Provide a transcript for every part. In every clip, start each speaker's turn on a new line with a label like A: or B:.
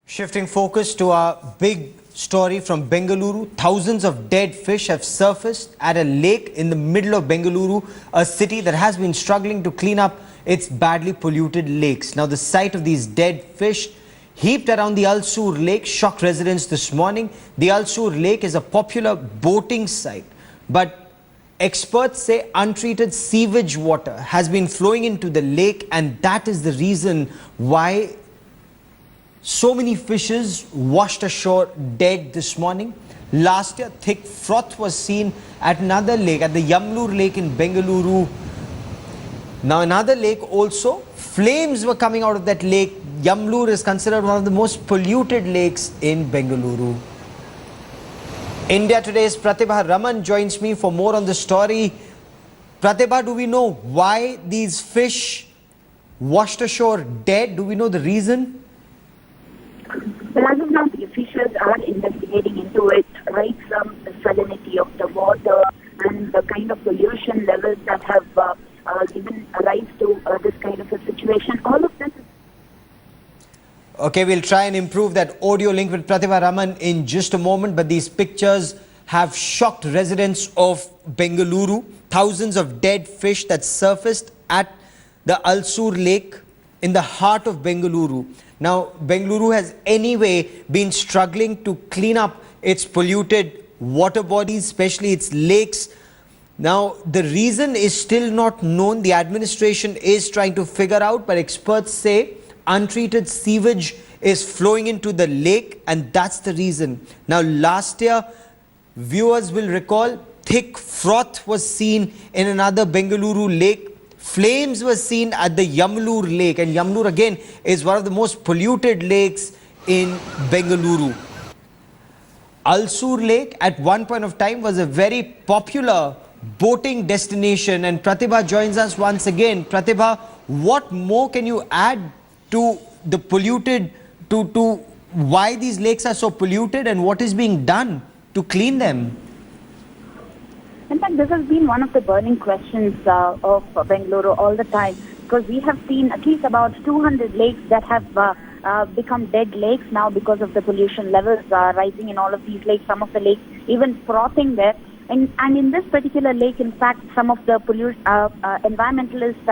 A: Shifting focus to our big story from Bengaluru, thousands of dead fish have surfaced at a lake in the middle of Bengaluru, a city that has been struggling to clean up its badly polluted lakes. Now, the sight of these dead fish heaped around the Al-Sur Lake shocked residents this morning. The Al-Sur Lake is a popular boating site, but experts say untreated sewage water has been flowing into the lake, and that is the reason why so many fishes washed ashore dead this morning. Last year, thick froth was seen at another lake, at the Yamlur Lake in Bengaluru. Now, another lake also, flames were coming out of that lake. Yamlur is considered one of the most polluted lakes in Bengaluru. India Today's Pratibha Raman joins me for more on the story. Pratibha, do we know why these fish washed ashore dead? Do we know the reason?
B: Well, as of now, the officials are investigating into it, right from the salinity of the water and the kind of pollution levels that have given rise to this kind of a situation. All of this.
A: Okay, we'll try and improve that audio link with Pratibha Raman in just a moment, but these pictures have shocked residents of Bengaluru. Thousands of dead fish that surfaced at the Al-Sur Lake in the heart of Bengaluru. Now, Bengaluru has anyway been struggling to clean up its polluted water bodies, especially its lakes. Now, the reason is still not known. The administration is trying to figure out, but experts say untreated sewage is flowing into the lake, and that's the reason. Now, last year, viewers will recall, thick froth was seen in another Bengaluru lake. Flames were seen at the Yamlur Lake, and Yamlur again is one of the most polluted lakes in Bengaluru. Al-Sur Lake at one point of time was a very popular boating destination, and Pratibha joins us once again. Pratibha, what more can you add to the polluted, to why these lakes are so polluted and what is being done to clean them?
B: In fact, this has been one of the burning questions of Bengaluru all the time, because we have seen at least about 200 lakes that have become dead lakes now because of the pollution levels rising in all of these lakes, some of the lakes even frothing there. And in this particular lake, in fact, some of the environmentalists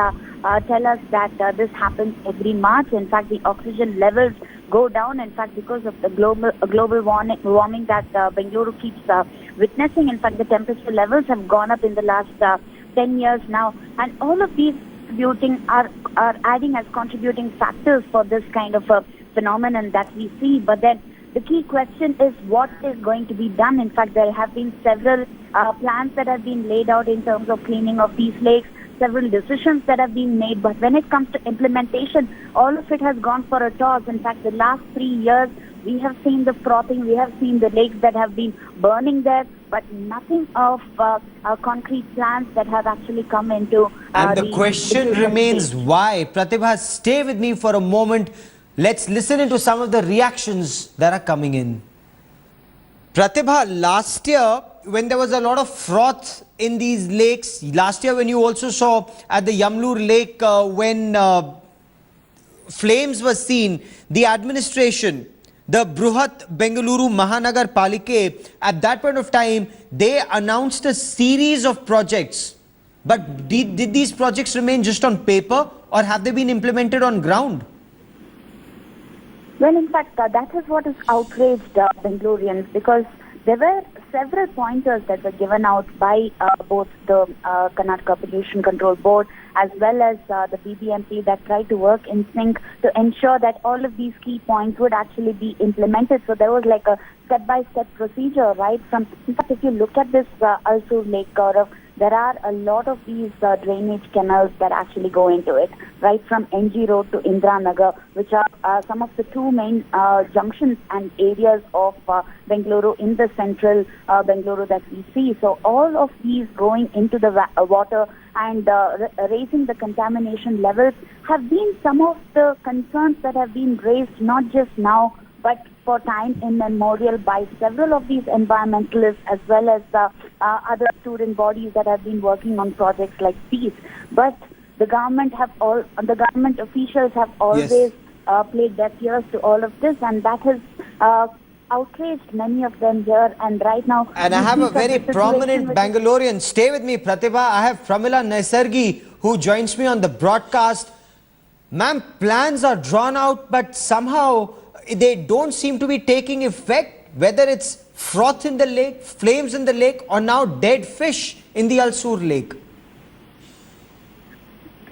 B: tell us that this happens every March. In fact, the oxygen levels go down, in fact, because of the global warming that Bengaluru keeps witnessing. In fact, the temperature levels have gone up in the last 10 years now, and all of these are adding as contributing factors for this kind of a phenomenon that we see. But then the key question is what is going to be done. In fact, there have been several plans that have been laid out in terms of cleaning of these lakes, several decisions that have been made, but when it comes to implementation, all of it has gone for a toss. In fact, the last 3 years, we have seen the frothing, we have seen the lakes that have been burning there, but nothing of concrete plans that have actually come into
A: and the question remains why. Pratibha, stay with me for a moment. Let's listen into some of the reactions that are coming in. Pratibha, last year, when there was a lot of froth in these lakes, last year when you also saw at the Yamlur Lake when flames were seen, the administration, the Bruhat Bengaluru Mahanagar Palike, at that point of time, they announced a series of projects. But did these projects remain just on paper, or have they been implemented on ground?
B: Well, in fact, that is what has outraged Bengalurians, because there were several pointers that were given out by both the Karnataka Pollution Control Board as well as the BBMP that tried to work in sync to ensure that all of these key points would actually be implemented. So there was like a step-by-step procedure, right? In fact, if you look at this Al-Sur Lake, Gaurav, there are a lot of these drainage canals that actually go into it, right from NG Road to Indra Nagar, which are some of the two main junctions and areas of Bengaluru in the central Bengaluru that we see. So all of these going into the water and raising the contamination levels have been some of the concerns that have been raised not just now, but for time immemorial by several of these environmentalists as well as other student bodies that have been working on projects like these. But the government officials have always played their ears to all of this, and that has outraged many of them here. And right now,
A: And I have a very prominent Bangalorean. Stay with me, Pratibha. I have Pramila Naisargi who joins me on the broadcast. Ma'am, plans are drawn out, but somehow they don't seem to be taking effect, whether it's froth in the lake, flames in the lake, or now dead fish in the Alsur lake.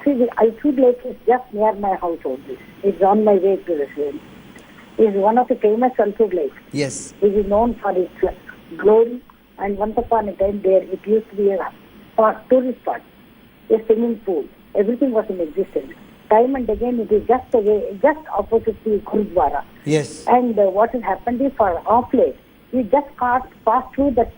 C: See, the Alsur lake is just near my house only. It's on my way to the same. It's one of the famous Alsur lakes.
A: Yes.
C: It is known for its glory, and once upon a time there it used to be a tourist spot, a swimming pool. Everything was in existence. Time and again it is just opposite the Gurudwara.
A: Yes.
C: And what has happened is, for off late, you just pass through that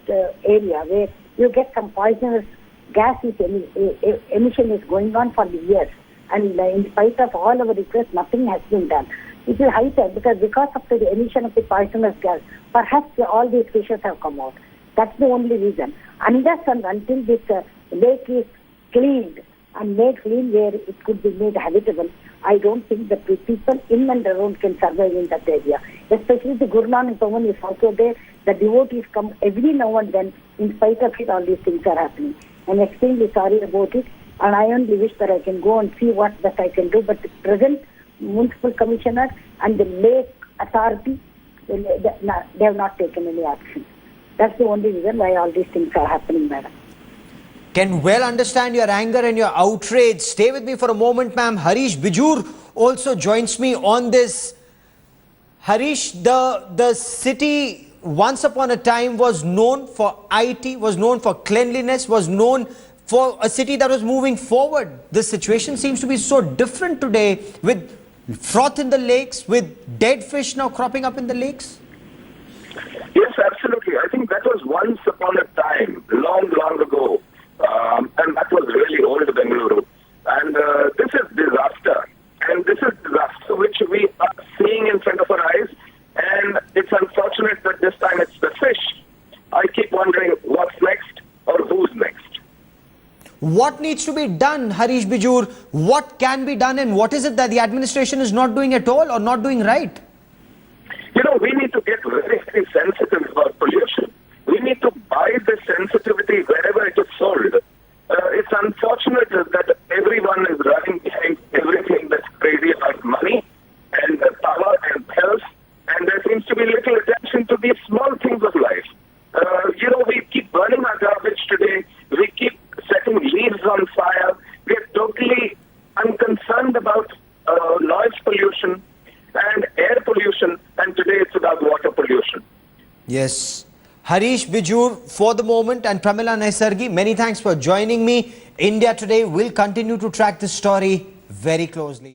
C: area where you get some poisonous gas emission is going on for the years. And in spite of all our requests, nothing has been done. It is high time because of the emission of the poisonous gas, perhaps all these fishes have come out. That's the only reason. Unless and until this lake is cleaned and made clean where it could be made habitable, I don't think that the people in and around can survive in that area. Especially the Guru Nanak Bhavan is also there. The devotees come every now and then. In spite of it, all these things are happening. I'm extremely sorry about it, and I only wish that I can go and see what that I can do. But the present municipal commissioner and the lake authority, they have not taken any action. That's the only reason why all these things are happening, madam.
A: Can well understand your anger and your outrage. Stay with me for a moment, ma'am. Harish Bijur also joins me on this. Harish, the city once upon a time was known for IT, was known for cleanliness, was known for a city that was moving forward. The situation seems to be so different today, with froth in the lakes, with dead fish now cropping up in the lakes.
D: Yes, absolutely. I think that was once upon a time, long, long ago. And that was really old Bengaluru. And this is disaster. And this is disaster which we are seeing in front of our eyes. And it's unfortunate that this time it's the fish. I keep wondering what's next or who's next.
A: What needs to be done, Harish Bijur? What can be done, and what is it that the administration is not doing at all or not doing right?
D: You know, we need to get very, very sensitive about pollution. We need to buy this sensitivity wherever it is sold. It's unfortunate that everyone is running behind everything that's crazy about money and power and health, and there seems to be little attention to these small things of life. You know, we keep burning our garbage today. We keep setting leaves on fire. We are totally unconcerned about noise pollution and air pollution, and today it's about water pollution.
A: Yes. Harish Bijur for the moment, and Pramila Naisargi, many thanks for joining me. India Today will continue to track this story very closely.